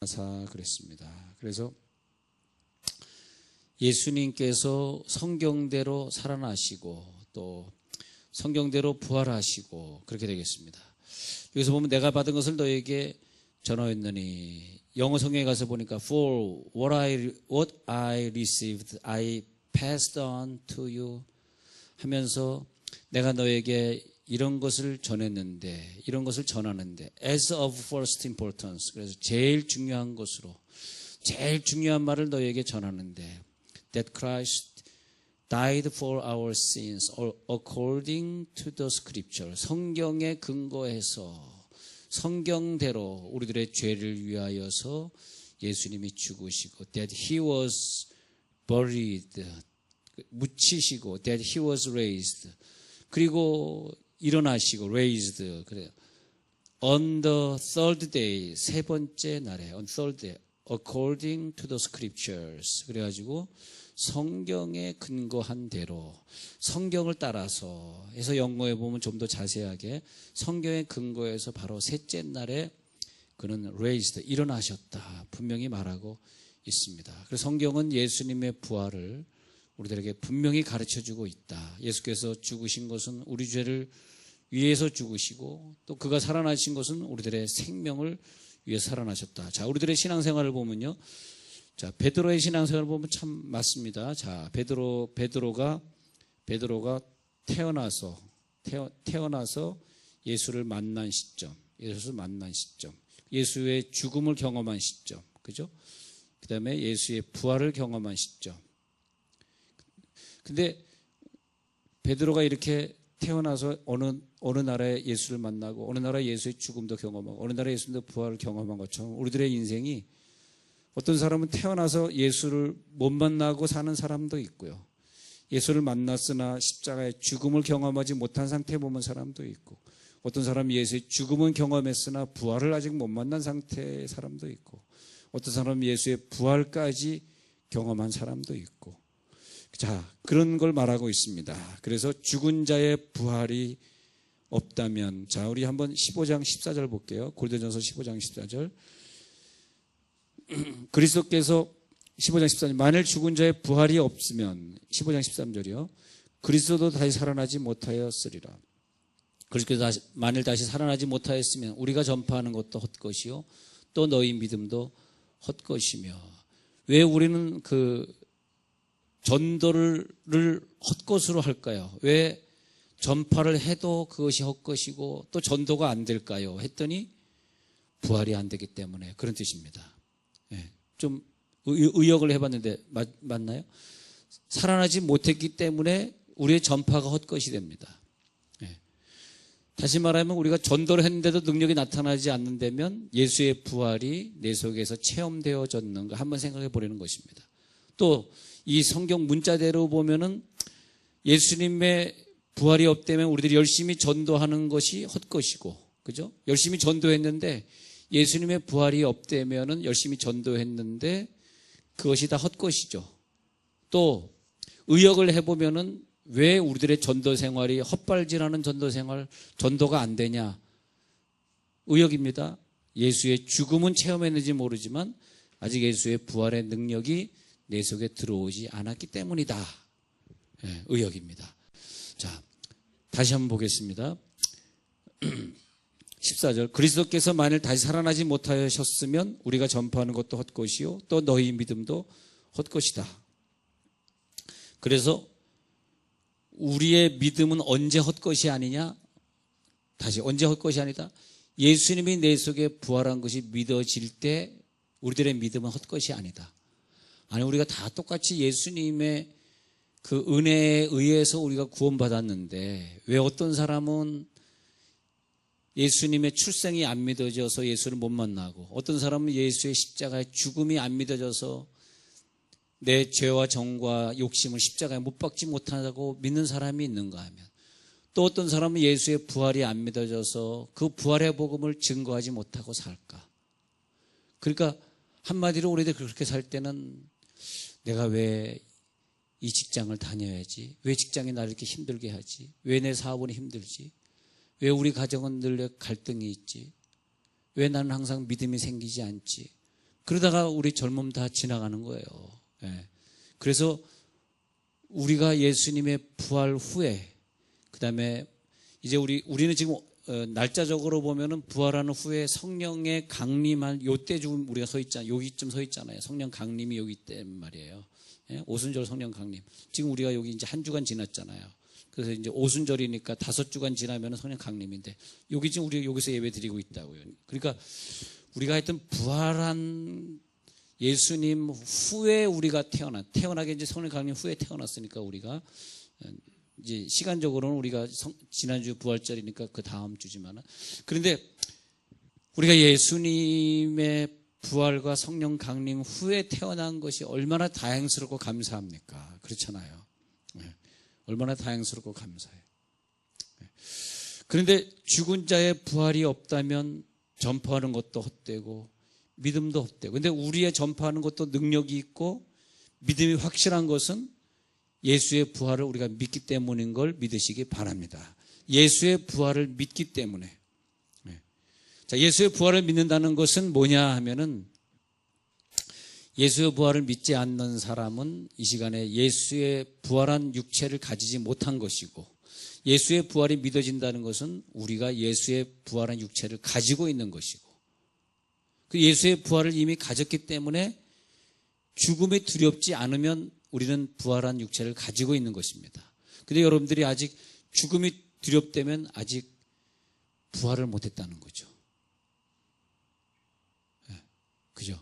그랬습니다. 그래서 예수님께서 성경대로 살아나시고 또 성경대로 부활하시고 그렇게 되겠습니다. 여기서 보면 내가 받은 것을 너에게 전하였느니, 영어 성경에 가서 보니까 For what I received I passed on to you 하면서 내가 너에게 이런 것을 전했는데, 이런 것을 전하는데 as of first importance, 그래서 제일 중요한 것으로, 제일 중요한 말을 너에게 전하는데 that Christ died for our sins according to the scripture, 성경에 근거해서 성경대로 우리들의 죄를 위하여서 예수님이 죽으시고 that he was buried, 묻히시고 that he was raised, 그리고 일어나시고 raised, 그래요. on the third day, 세 번째 날에 on third day according to the scriptures, 그래가지고 성경에 근거한 대로, 성경을 따라서 해서 영어에 보면 좀 더 자세하게 성경에 근거해서 바로 셋째 날에 그는 raised, 일어나셨다 분명히 말하고 있습니다. 그래서 성경은 예수님의 부활을 우리들에게 분명히 가르쳐주고 있다. 예수께서 죽으신 것은 우리 죄를 위해서 죽으시고 또 그가 살아나신 것은 우리들의 생명을 위해서 살아나셨다. 자, 우리들의 신앙생활을 보면요, 자, 베드로의 신앙생활을 보면 참 맞습니다. 자, 베드로가 태어나서 예수를 만난 시점, 예수의 죽음을 경험한 시점, 그죠? 그 다음에 예수의 부활을 경험한 시점. 근데 베드로가 이렇게 태어나서 어느 나라에 예수를 만나고 어느 나라에 예수의 죽음도 경험하고 어느 나라에 예수의 부활을 경험한 것처럼 우리들의 인생이, 어떤 사람은 태어나서 예수를 못 만나고 사는 사람도 있고요, 예수를 만났으나 십자가의 죽음을 경험하지 못한 상태에 머문 사람도 있고, 어떤 사람은 예수의 죽음은 경험했으나 부활을 아직 못 만난 상태의 사람도 있고, 어떤 사람은 예수의 부활까지 경험한 사람도 있고, 자, 그런 걸 말하고 있습니다. 그래서 죽은 자의 부활이 없다면, 자, 우리 한번 15장 14절 볼게요. 고린도전서 15장 14절. 그리스도께서 15장 14절, 만일 죽은 자의 부활이 없으면, 15장 13절이요, 그리스도도 다시 살아나지 못하였으리라. 그리스도께서 만일 다시 살아나지 못하였으면 우리가 전파하는 것도 헛것이요 또 너희 믿음도 헛것이며. 왜 우리는 그 전도를 헛것으로 할까요? 왜 전파를 해도 그것이 헛것이고 또 전도가 안 될까요? 했더니 부활이 안 되기 때문에, 그런 뜻입니다. 예, 좀 의역을 해봤는데 맞나요? 살아나지 못했기 때문에 우리의 전파가 헛것이 됩니다. 예. 다시 말하면 우리가 전도를 했는데도 능력이 나타나지 않는다면 예수의 부활이 내 속에서 체험되어졌는가 한번 생각해 보려는 것입니다. 또 이 성경 문자대로 보면은 예수님의 부활이 없다면 우리들이 열심히 전도하는 것이 헛것이고, 그죠? 열심히 전도했는데 예수님의 부활이 없다면은 열심히 전도했는데 그것이 다 헛것이죠. 또 의역을 해보면은 왜 우리들의 전도 생활이 헛발질하는 전도 생활, 전도가 안 되냐? 의역입니다. 예수의 죽음은 체험했는지 모르지만 아직 예수의 부활의 능력이 내 속에 들어오지 않았기 때문이다. 예, 의역입니다. 자, 다시 한번 보겠습니다. 14절. 그리스도께서 만일 다시 살아나지 못하셨으면 우리가 전파하는 것도 헛것이요 또 너희 믿음도 헛것이다. 그래서 우리의 믿음은 언제 헛것이 아니냐? 다시, 언제 헛것이 아니다? 예수님이 내 속에 부활한 것이 믿어질 때 우리들의 믿음은 헛것이 아니다. 아니, 우리가 다 똑같이 예수님의 그 은혜에 의해서 우리가 구원받았는데 왜 어떤 사람은 예수님의 출생이 안 믿어져서 예수를 못 만나고, 어떤 사람은 예수의 십자가의 죽음이 안 믿어져서 내 죄와 정과 욕심을 십자가에 못 박지 못하고 믿는 사람이 있는가 하면, 또 어떤 사람은 예수의 부활이 안 믿어져서 그 부활의 복음을 증거하지 못하고 살까. 그러니까 한마디로 우리들 그렇게 살 때는 내가 왜 이 직장을 다녀야지? 왜 직장이 나를 이렇게 힘들게 하지? 왜 내 사업은 힘들지? 왜 우리 가정은 늘 갈등이 있지? 왜 나는 항상 믿음이 생기지 않지? 그러다가 우리 젊음 다 지나가는 거예요. 예. 그래서 우리가 예수님의 부활 후에, 그 다음에 이제 우리는 지금 날짜적으로 보면은 부활하는 후에 성령의 강림한 요때 지금 우리가 서 있잖아요. 여기쯤 서 있잖아요. 성령 강림이 여기 있단 말이에요. 예? 오순절 성령 강림. 지금 우리가 여기 이제 한 주간 지났잖아요. 그래서 이제 오순절이니까 5주간 지나면 성령 강림인데, 여기 지금 우리가 여기서 예배 드리고 있다고요. 그러니까 우리가 하여튼 부활한 예수님 후에 우리가 태어나게 이제 성령 강림 후에 태어났으니까 우리가 이제 시간적으로는 우리가 지난주 부활절이니까 그 다음 주지만, 그런데 우리가 예수님의 부활과 성령 강림 후에 태어난 것이 얼마나 다행스럽고 감사합니까? 그렇잖아요. 네. 얼마나 다행스럽고 감사해요. 네. 그런데 죽은 자의 부활이 없다면 전파하는 것도 헛되고 믿음도 헛되고, 근데 우리의 전파하는 것도 능력이 있고 믿음이 확실한 것은 예수의 부활을 우리가 믿기 때문인 걸 믿으시기 바랍니다. 예수의 부활을 믿기 때문에. 자, 예수의 부활을 믿는다는 것은 뭐냐 하면은, 예수의 부활을 믿지 않는 사람은 이 시간에 예수의 부활한 육체를 가지지 못한 것이고, 예수의 부활이 믿어진다는 것은 우리가 예수의 부활한 육체를 가지고 있는 것이고, 그 예수의 부활을 이미 가졌기 때문에 죽음이 두렵지 않으면 우리는 부활한 육체를 가지고 있는 것입니다. 근데 여러분들이 아직 죽음이 두렵다면 아직 부활을 못했다는 거죠. 네, 그죠?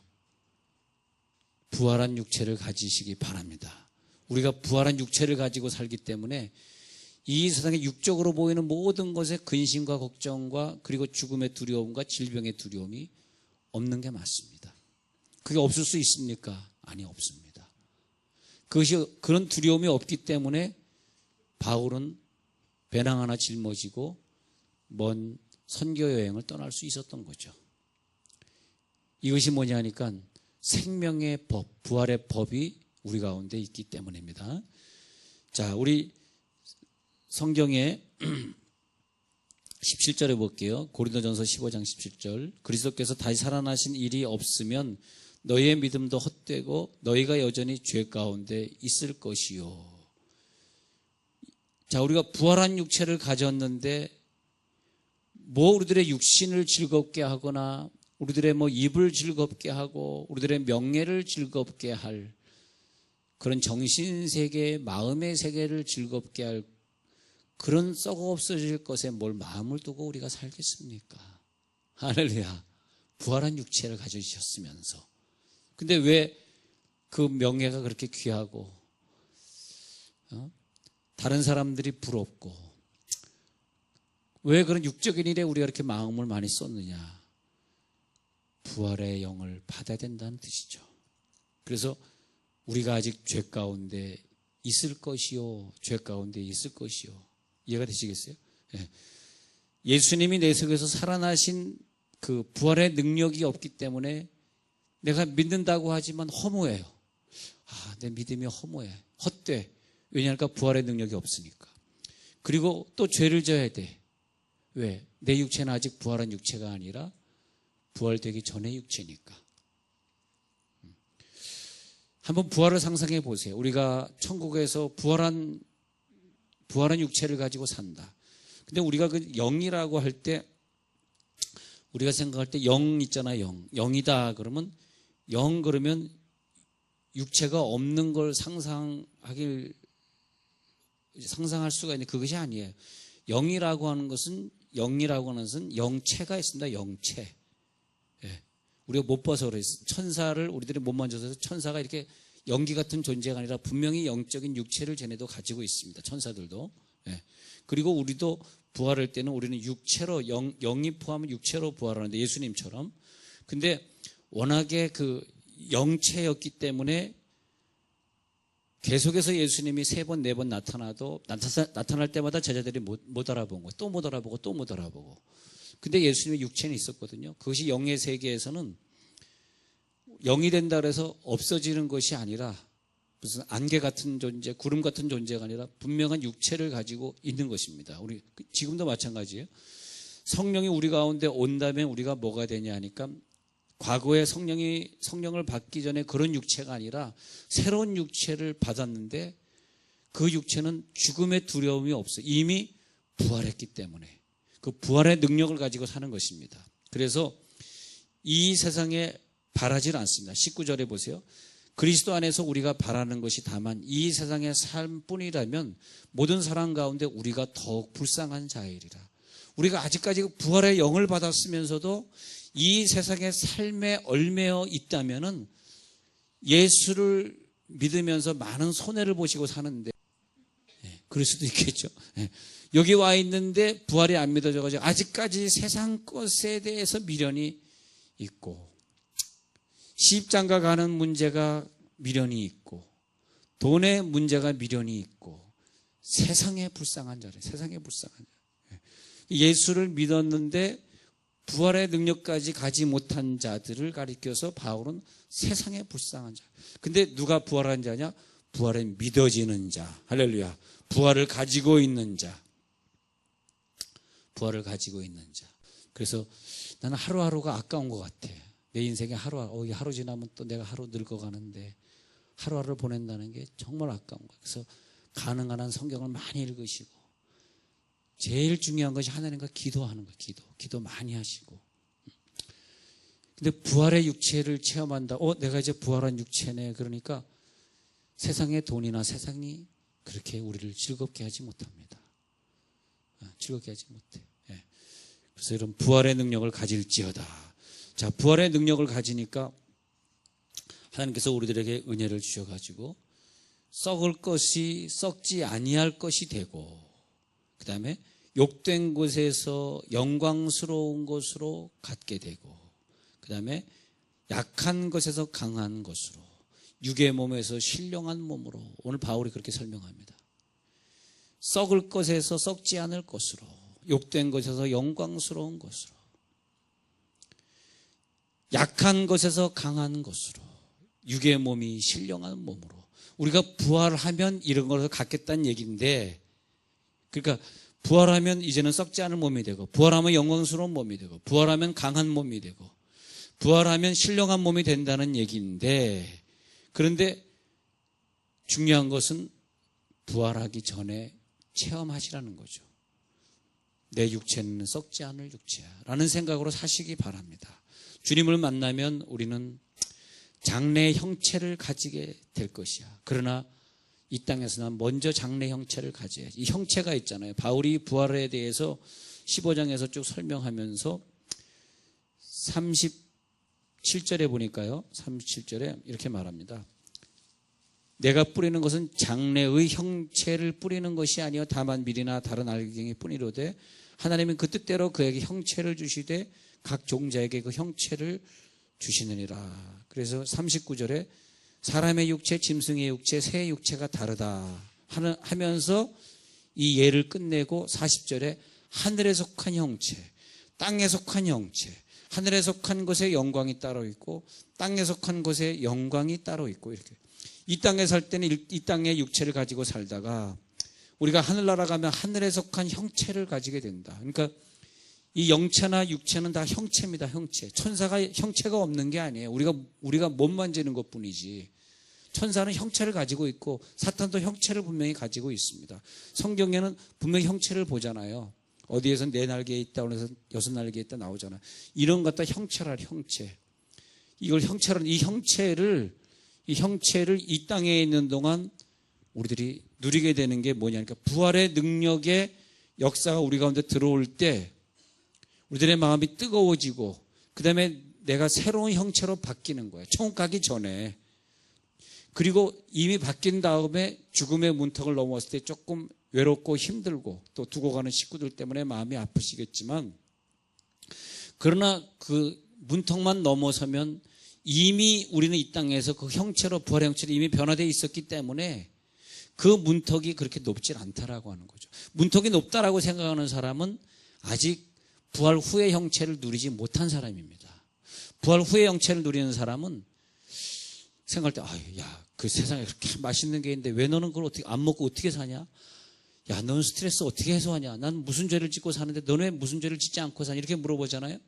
부활한 육체를 가지시기 바랍니다. 우리가 부활한 육체를 가지고 살기 때문에 이 세상에 육적으로 보이는 모든 것에 근심과 걱정과 그리고 죽음의 두려움과 질병의 두려움이 없는 게 맞습니다. 그게 없을 수 있습니까? 아니, 없습니다. 그런 두려움이 없기 때문에 바울은 배낭 하나 짊어지고 먼 선교 여행을 떠날 수 있었던 거죠. 이것이 뭐냐 하니까 생명의 법, 부활의 법이 우리 가운데 있기 때문입니다. 자, 우리 성경에 17절에 볼게요. 고린도전서 15장 17절. 그리스도께서 다시 살아나신 일이 없으면 너희의 믿음도 헛되고 너희가 여전히 죄 가운데 있을 것이요. 자, 우리가 부활한 육체를 가졌는데 뭐 우리들의 육신을 즐겁게 하거나 우리들의 뭐 입을 즐겁게 하고 우리들의 명예를 즐겁게 할 그런 정신세계, 마음의 세계를 즐겁게 할 그런 썩어 없어질 것에 뭘 마음을 두고 우리가 살겠습니까? 할렐루야. 부활한 육체를 가지셨으면서. 근데 왜 그 명예가 그렇게 귀하고 다른 사람들이 부럽고 왜 그런 육적인 일에 우리가 이렇게 마음을 많이 쏟느냐? 부활의 영을 받아야 된다는 뜻이죠. 그래서 우리가 아직 죄 가운데 있을 것이요, 죄 가운데 있을 것이요. 이해가 되시겠어요? 예. 예수님이 내 속에서 살아나신 그 부활의 능력이 없기 때문에 내가 믿는다고 하지만 허무해요. 내 믿음이 허무해, 헛돼. 왜냐하니까 부활의 능력이 없으니까. 그리고 또 죄를 져야 돼. 왜? 내 육체는 아직 부활한 육체가 아니라 부활되기 전의 육체니까. 한번 부활을 상상해 보세요. 우리가 천국에서 부활한 육체를 가지고 산다. 근데 우리가 그 영이라고 할 때 우리가 생각할 때 영 있잖아요. 영이다 그러면 그러면 육체가 없는 걸 상상할 수가 있는데 그것이 아니에요. 영이라고 하는 것은 영체가 있습니다. 영체. 예. 우리가 못 봐서 그래서 천사를 우리들이 못 만져서 천사가 이렇게 연기 같은 존재가 아니라 분명히 영적인 육체를 쟤네도 가지고 있습니다. 천사들도. 예. 그리고 우리도 부활할 때는 우리는 육체로 영이 포함한 육체로 부활하는데 예수님처럼. 근데 워낙에 그 영체였기 때문에 계속해서 예수님이 3번, 4번 나타날 때마다 제자들이 못 알아본 거예요. 또 못 알아보고 또 못 알아보고. 근데 예수님의 육체는 있었거든요. 그것이 영의 세계에서는 영이 된다 그래서 없어지는 것이 아니라 무슨 안개 같은 존재, 구름 같은 존재가 아니라 분명한 육체를 가지고 있는 것입니다. 우리 지금도 마찬가지예요. 성령이 우리 가운데 온다면 우리가 뭐가 되냐 하니까 과거에 성령을 받기 전에 그런 육체가 아니라 새로운 육체를 받았는데 그 육체는 죽음의 두려움이 없어요. 이미 부활했기 때문에 그 부활의 능력을 가지고 사는 것입니다. 그래서 이 세상에 바라질 않습니다. 19절에 보세요. 그리스도 안에서 우리가 바라는 것이 다만 이 세상의 삶뿐이라면 모든 사람 가운데 우리가 더욱 불쌍한 자이리라. 우리가 아직까지 부활의 영을 받았으면서도 이 세상의 삶에 얽매여 있다면은 예수를 믿으면서 많은 손해를 보시고 사는데, 그럴 수도 있겠죠. 여기 와 있는데 부활이 안 믿어져가지고 아직까지 세상 것에 대해서 미련이 있고, 시집장가 가는 문제가 미련이 있고, 돈의 문제가 미련이 있고, 세상에 불쌍한 자래, 세상에 불쌍한 자. 예수를 믿었는데 부활의 능력까지 가지 못한 자들을 가리켜서 바울은 세상에 불쌍한 자. 근데 누가 부활한 자냐? 부활에 믿어지는 자. 할렐루야. 부활을 가지고 있는 자. 부활을 가지고 있는 자. 그래서 나는 하루하루가 아까운 것 같아. 내 인생에 하루 지나면 또 내가 하루 늙어가는데 하루하루를 보낸다는 게 정말 아까운 거예요. 그래서 가능한 한 성경을 많이 읽으시고, 제일 중요한 것이 하나님과 기도하는 거예요. 기도 많이 하시고. 근데 부활의 육체를 체험한다. 내가 이제 부활한 육체네. 그러니까 세상의 돈이나 세상이 그렇게 우리를 즐겁게 하지 못합니다. 즐겁게 하지 못해. 그래서 이런 부활의 능력을 가질지어다. 자, 부활의 능력을 가지니까 하나님께서 우리들에게 은혜를 주셔가지고 썩을 것이 썩지 아니할 것이 되고, 그 다음에 욕된 곳에서 영광스러운 것으로 갖게 되고, 그 다음에 약한 것에서 강한 것으로, 육의 몸에서 신령한 몸으로. 오늘 바울이 그렇게 설명합니다. 썩을 것에서 썩지 않을 것으로, 욕된 것에서 영광스러운 것으로, 약한 것에서 강한 것으로, 육의 몸이 신령한 몸으로. 우리가 부활하면 이런 것을 갖겠다는 얘기인데, 그러니까 부활하면 이제는 썩지 않을 몸이 되고, 부활하면 영광스러운 몸이 되고, 부활하면 강한 몸이 되고, 부활하면 신령한 몸이 된다는 얘기인데, 그런데 중요한 것은 부활하기 전에 체험하시라는 거죠. 내 육체는 썩지 않을 육체야 라는 생각으로 사시기 바랍니다. 주님을 만나면 우리는 장래의 형체를 가지게 될 것이야. 그러나 이 땅에서는 먼저 장래 형체를 가져야지. 이 형체가 있잖아요. 바울이 부활에 대해서 15장에서 쭉 설명하면서 37절에 보니까요. 37절에 이렇게 말합니다. 내가 뿌리는 것은 장래의 형체를 뿌리는 것이 아니요 다만 밀이나 다른 알갱이 뿐이로되 하나님은 그 뜻대로 그에게 형체를 주시되 각 종자에게 그 형체를 주시느니라. 그래서 39절에 사람의 육체, 짐승의 육체, 새의 육체가 다르다 하면서 이 예를 끝내고 40절에 하늘에 속한 형체, 땅에 속한 형체, 하늘에 속한 것에 영광이 따로 있고 땅에 속한 것에 영광이 따로 있고, 이렇게 이 땅에 살 때는 이 땅의 육체를 가지고 살다가 우리가 하늘나라 가면 하늘에 속한 형체를 가지게 된다. 그러니까 이 영체나 육체는 다 형체입니다. 형체. 천사가 형체가 없는 게 아니에요. 우리가 못 만지는 것뿐이지. 천사는 형체를 가지고 있고 사탄도 형체를 분명히 가지고 있습니다. 성경에는 분명히 형체를 보잖아요. 어디에선 4날개에 있다, 어디에선 6날개에 있다 나오잖아요. 이런 것 다 형체라, 형체. 이걸 형체로, 이 형체를 이 땅에 있는 동안 우리들이 누리게 되는 게 뭐냐. 그러니까 부활의 능력의 역사가 우리 가운데 들어올 때 우리들의 마음이 뜨거워지고, 그 다음에 내가 새로운 형체로 바뀌는 거예요. 천국 가기 전에. 그리고 이미 바뀐 다음에 죽음의 문턱을 넘어왔을 때 조금 외롭고 힘들고 또 두고 가는 식구들 때문에 마음이 아프시겠지만, 그러나 그 문턱만 넘어서면 이미 우리는 이 땅에서 그 형체로, 부활의 형체로 이미 변화되어 있었기 때문에 그 문턱이 그렇게 높지 않다라고 하는 거죠. 문턱이 높다라고 생각하는 사람은 아직 부활 후의 형체를 누리지 못한 사람입니다. 부활 후의 형체를 누리는 사람은 생각할 때, 그 세상에 그렇게 맛있는 게 있는데 왜 너는 그걸 어떻게 안 먹고 어떻게 사냐? 야, 너는 스트레스 어떻게 해소하냐? 난 무슨 죄를 짓고 사는데 너는 왜 무슨 죄를 짓지 않고 사냐? 이렇게 물어보잖아요.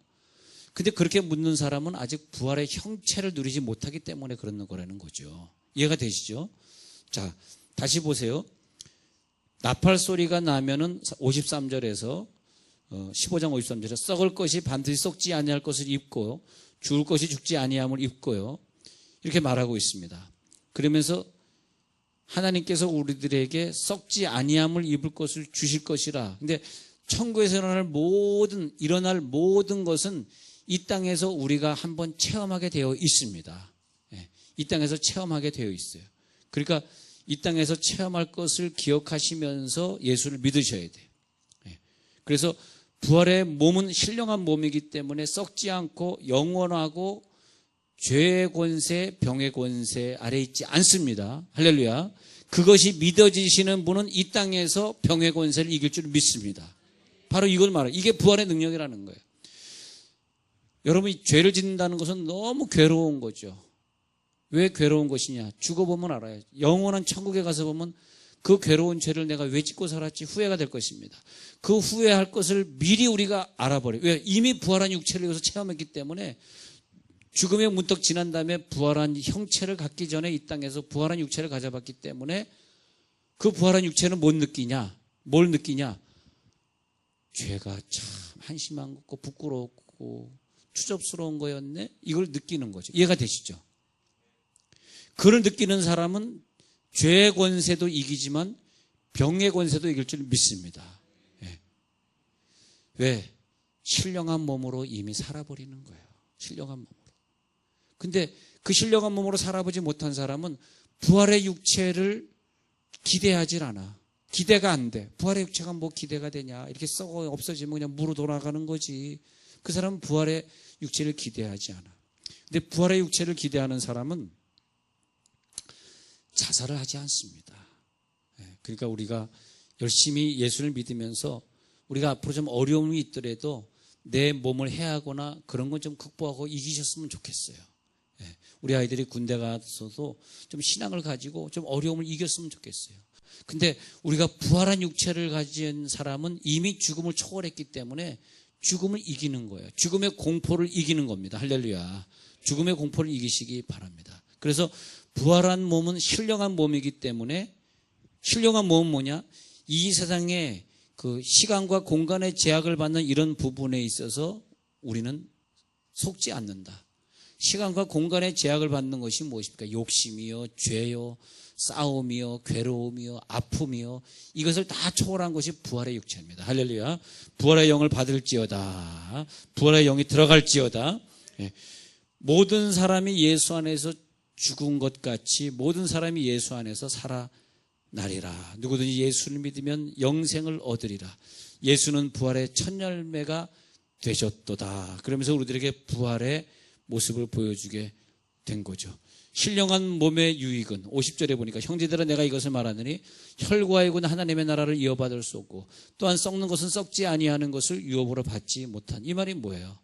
근데 그렇게 묻는 사람은 아직 부활의 형체를 누리지 못하기 때문에 그러는 거라는 거죠. 이해가 되시죠? 자, 다시 보세요. 나팔 소리가 나면은 53절에서 15장 53절에 썩을 것이 반드시 썩지 아니할 것을 입고 죽을 것이 죽지 아니함을 입고요. 이렇게 말하고 있습니다. 그러면서 하나님께서 우리들에게 썩지 아니함을 입을 것을 주실 것이라. 근데 천국에서 일어날 모든 것은 이 땅에서 우리가 한번 체험하게 되어 있습니다. 이 땅에서 체험하게 되어 있어요. 그러니까 이 땅에서 체험할 것을 기억하시면서 예수를 믿으셔야 돼요. 그래서 부활의 몸은 신령한 몸이기 때문에 썩지 않고 영원하고 죄의 권세, 병의 권세 아래 있지 않습니다. 할렐루야. 그것이 믿어지시는 분은 이 땅에서 병의 권세를 이길 줄 믿습니다. 바로 이걸 말해요. 이게 부활의 능력이라는 거예요. 여러분이 죄를 짓는다는 것은 너무 괴로운 거죠. 왜 괴로운 것이냐? 죽어보면 알아요. 영원한 천국에 가서 보면 그 괴로운 죄를 내가 왜 짓고 살았지 후회가 될 것입니다. 그 후회할 것을 미리 우리가 알아버려요. 왜? 이미 부활한 육체를 여기서 체험했기 때문에 죽음에 문득 지난 다음에 부활한 형체를 갖기 전에 이 땅에서 부활한 육체를 가져봤기 때문에 그 부활한 육체는 뭘 느끼냐? 죄가 참 한심한 거고 부끄럽고 추접스러운 거였네? 이걸 느끼는 거죠. 이해가 되시죠? 그걸 느끼는 사람은 죄의 권세도 이기지만 병의 권세도 이길 줄 믿습니다. 왜? 신령한 몸으로 이미 살아버리는 거예요. 신령한 몸으로. 근데 그 신령한 몸으로 살아보지 못한 사람은 부활의 육체를 기대하질 않아. 기대가 안 돼. 부활의 육체가 뭐 기대가 되냐. 이렇게 썩어 없어지면 그냥 무로 돌아가는 거지. 그 사람은 부활의 육체를 기대하지 않아. 근데 부활의 육체를 기대하는 사람은 자살을 하지 않습니다. 그러니까 우리가 열심히 예수를 믿으면서 우리가 앞으로 좀 어려움이 있더라도 내 몸을 해하거나 그런 건 좀 극복하고 이기셨으면 좋겠어요. 우리 아이들이 군대 가서도 좀 신앙을 가지고 좀 어려움을 이겼으면 좋겠어요. 근데 우리가 부활한 육체를 가진 사람은 이미 죽음을 초월했기 때문에 죽음을 이기는 거예요. 죽음의 공포를 이기는 겁니다. 할렐루야. 죽음의 공포를 이기시기 바랍니다. 그래서 부활한 몸은 신령한 몸이기 때문에 신령한 몸은 뭐냐? 이 세상에 그 시간과 공간의 제약을 받는 이런 부분에 있어서 우리는 속지 않는다. 시간과 공간의 제약을 받는 것이 무엇입니까? 욕심이요, 죄요, 싸움이요, 괴로움이요, 아픔이요. 이것을 다 초월한 것이 부활의 육체입니다. 할렐루야. 부활의 영을 받을지어다. 부활의 영이 들어갈지어다. 모든 사람이 예수 안에서 죽은 것 같이 모든 사람이 예수 안에서 살아나리라. 누구든지 예수를 믿으면 영생을 얻으리라. 예수는 부활의 첫 열매가 되셨도다. 그러면서 우리들에게 부활의 모습을 보여주게 된 거죠. 신령한 몸의 유익은 50절에 보니까 형제들아 내가 이것을 말하느니 혈과 육은 하나님의 나라를 이어받을 수 없고 또한 썩는 것은 썩지 아니하는 것을 유업으로 받지 못한. 이 말이 뭐예요?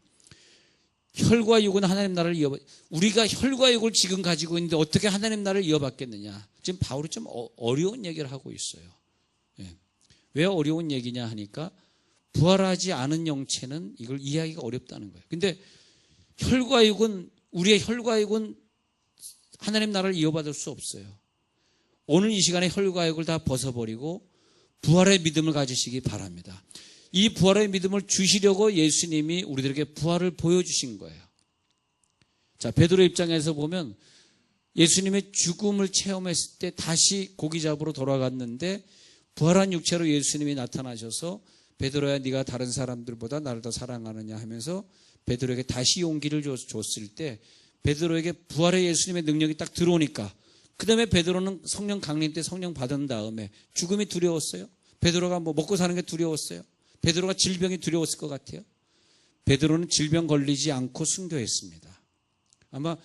혈과 육은 하나님 나라를 이어받. 우리가 혈과 육을 지금 가지고 있는데 어떻게 하나님 나라를 이어받겠느냐? 지금 바울이 좀 어려운 얘기를 하고 있어요. 왜 어려운 얘기냐 하니까 부활하지 않은 영체는 이걸 이해하기가 어렵다는 거예요. 근데 혈과 육은 우리의 혈과 육은 하나님 나라를 이어받을 수 없어요. 오늘 이 시간에 혈과 육을 다 벗어버리고 부활의 믿음을 가지시기 바랍니다. 이 부활의 믿음을 주시려고 예수님이 우리들에게 부활을 보여주신 거예요. 자, 베드로 입장에서 보면 예수님의 죽음을 체험했을 때 다시 고기 잡으러 돌아갔는데 부활한 육체로 예수님이 나타나셔서 베드로야 네가 다른 사람들보다 나를 더 사랑하느냐 하면서 베드로에게 다시 용기를 줬을 때 베드로에게 부활의 예수님의 능력이 딱 들어오니까 그 다음에 베드로는 성령 강림 때 성령 받은 다음에 죽음이 두려웠어요? 베드로가 뭐 먹고 사는 게 두려웠어요? 베드로가 질병이 두려웠을 것 같아요? 베드로는 질병 걸리지 않고 순교했습니다. 아마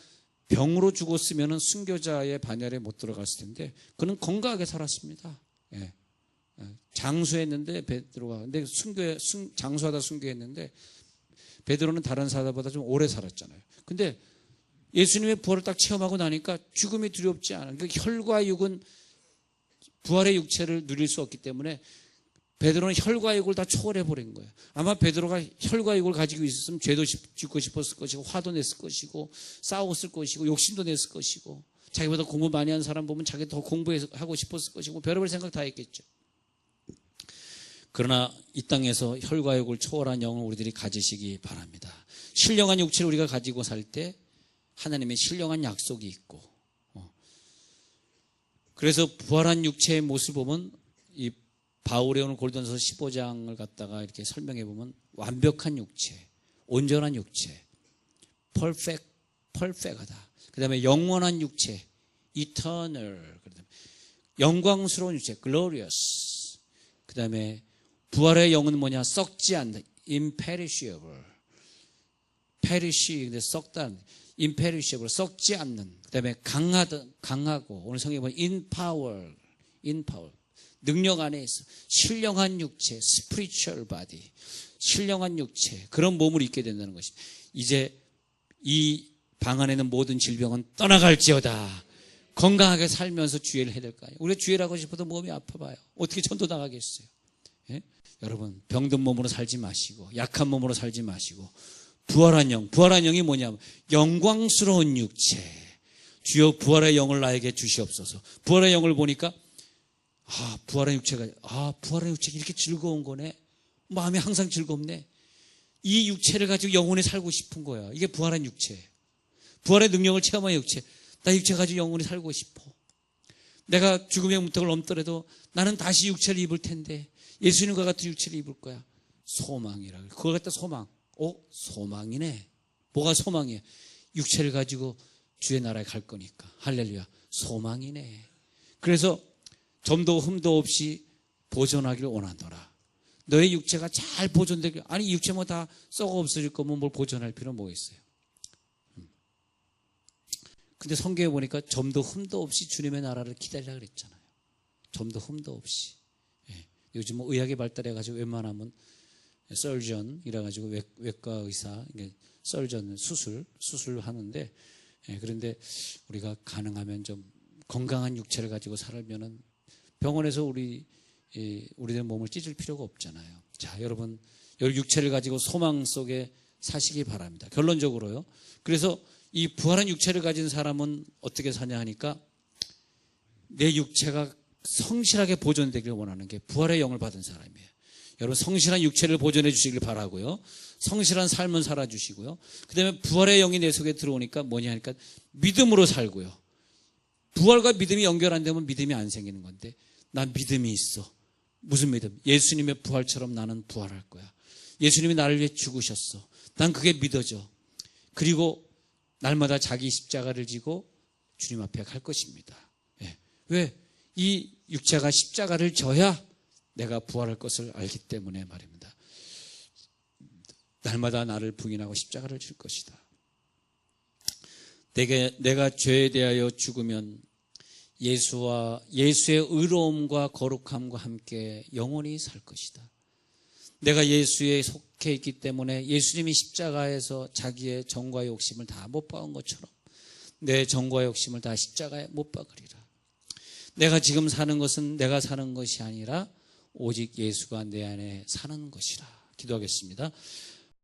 병으로 죽었으면 순교자의 반열에 못 들어갔을 텐데 그는 건강하게 살았습니다. 장수했는데 베드로가 근데 장수하다 순교했는데 베드로는 다른 사람보다 좀 오래 살았잖아요. 근데 예수님의 부활을 딱 체험하고 나니까 죽음이 두렵지 않아요. 그러니까 혈과 육은 부활의 육체를 누릴 수 없기 때문에 베드로는 혈과 육을 다 초월해 버린 거예요. 아마 베드로가 혈과 육을 가지고 있었으면 죄도 짓고 싶었을 것이고 화도 냈을 것이고 싸웠을 것이고 욕심도 냈을 것이고 자기보다 공부 많이 한 사람 보면 자기 더 공부하고 싶었을 것이고 별의별 생각 다 했겠죠. 그러나 이 땅에서 혈과 육을 초월한 영을 우리들이 가지시기 바랍니다. 신령한 육체를 우리가 가지고 살 때 하나님의 신령한 약속이 있고, 그래서 부활한 육체의 모습을 보면 이 바울의 오늘 고린도전서 15장을 갖다가 이렇게 설명해 보면 완벽한 육체, 온전한 육체, perfect하다. 그다음에 영원한 육체, eternal. 영광스러운 육체, glorious. 그다음에 부활의 영은 뭐냐? 썩지 않는, imperishable. perish, 근데 썩다, imperishable, 썩지 않는. 그다음에 강하고, 오늘 성경에 보면 in power. 능력 안에 있어. 신령한 육체, spiritual body. 신령한 육체, 그런 몸을 입게 된다는 것입니다. 이제 이 방 안에 있는 모든 질병은 떠나갈지어다. 건강하게 살면서 주의를 해야 될 거 아니에요. 우리가 주의를 하고 싶어도 몸이 아파봐요. 어떻게 전도 나가겠어요? 예? 여러분, 병든 몸으로 살지 마시고 약한 몸으로 살지 마시고 부활한 영이 뭐냐면 영광스러운 육체. 주여 부활의 영을 나에게 주시옵소서. 부활의 영을 보니까 부활의 육체가 이렇게 즐거운 거네. 마음이 항상 즐겁네. 이 육체를 가지고 영원히 살고 싶은 거야. 이게 부활한 육체. 부활의 능력을 체험한 육체. 나 육체 가지고 영원히 살고 싶어. 내가 죽음의 문턱을 넘더라도 나는 다시 육체를 입을 텐데 예수님과 같은 육체를 입을 거야. 소망이라. 그걸 갖다 소망. 소망이네. 뭐가 소망이야? 육체를 가지고 주의 나라에 갈 거니까. 할렐루야. 소망이네. 그래서 점도 흠도 없이 보존하기를 원하노라. 너의 육체가 잘 보존되길. 아니 육체 뭐 다 썩어 없어질 거면 뭘 보존할 필요는 뭐 있어요? 근데 성경에 보니까 점도 흠도 없이 주님의 나라를 기다리라 그랬잖아요. 점도 흠도 없이. 요즘 뭐 의학이 발달해가지고 웬만하면 설전 이래가지고 외과 의사, 설전 수술을 하는데, 그런데 우리가 가능하면 좀 건강한 육체를 가지고 살면은 병원에서 우리의 몸을 찢을 필요가 없잖아요. 자, 여러분, 여기 육체를 가지고 소망 속에 사시기 바랍니다. 결론적으로요. 그래서 이 부활한 육체를 가진 사람은 어떻게 사냐 하니까 내 육체가 성실하게 보존되길 원하는 게 부활의 영을 받은 사람이에요. 여러분, 성실한 육체를 보존해 주시길 바라고요. 성실한 삶은 살아주시고요. 그 다음에 부활의 영이 내 속에 들어오니까 뭐냐 하니까 믿음으로 살고요. 부활과 믿음이 연결 안 되면 믿음이 안 생기는 건데, 난 믿음이 있어. 무슨 믿음? 예수님의 부활처럼 나는 부활할 거야. 예수님이 나를 위해 죽으셨어. 난 그게 믿어져. 그리고 날마다 자기 십자가를 지고 주님 앞에 갈 것입니다. 왜? 이 육체가 십자가를 져야 내가 부활할 것을 알기 때문에 말입니다. 날마다 나를 부인하고 십자가를 질 것이다. 내가 죄에 대하여 죽으면 예수의 의로움과 거룩함과 함께 영원히 살 것이다. 내가 예수에 속해 있기 때문에 예수님이 십자가에서 자기의 정과 욕심을 다 못 박은 것처럼 내 정과 욕심을 다 십자가에 못 박으리라. 내가 지금 사는 것은 내가 사는 것이 아니라 오직 예수가 내 안에 사는 것이라. 기도하겠습니다.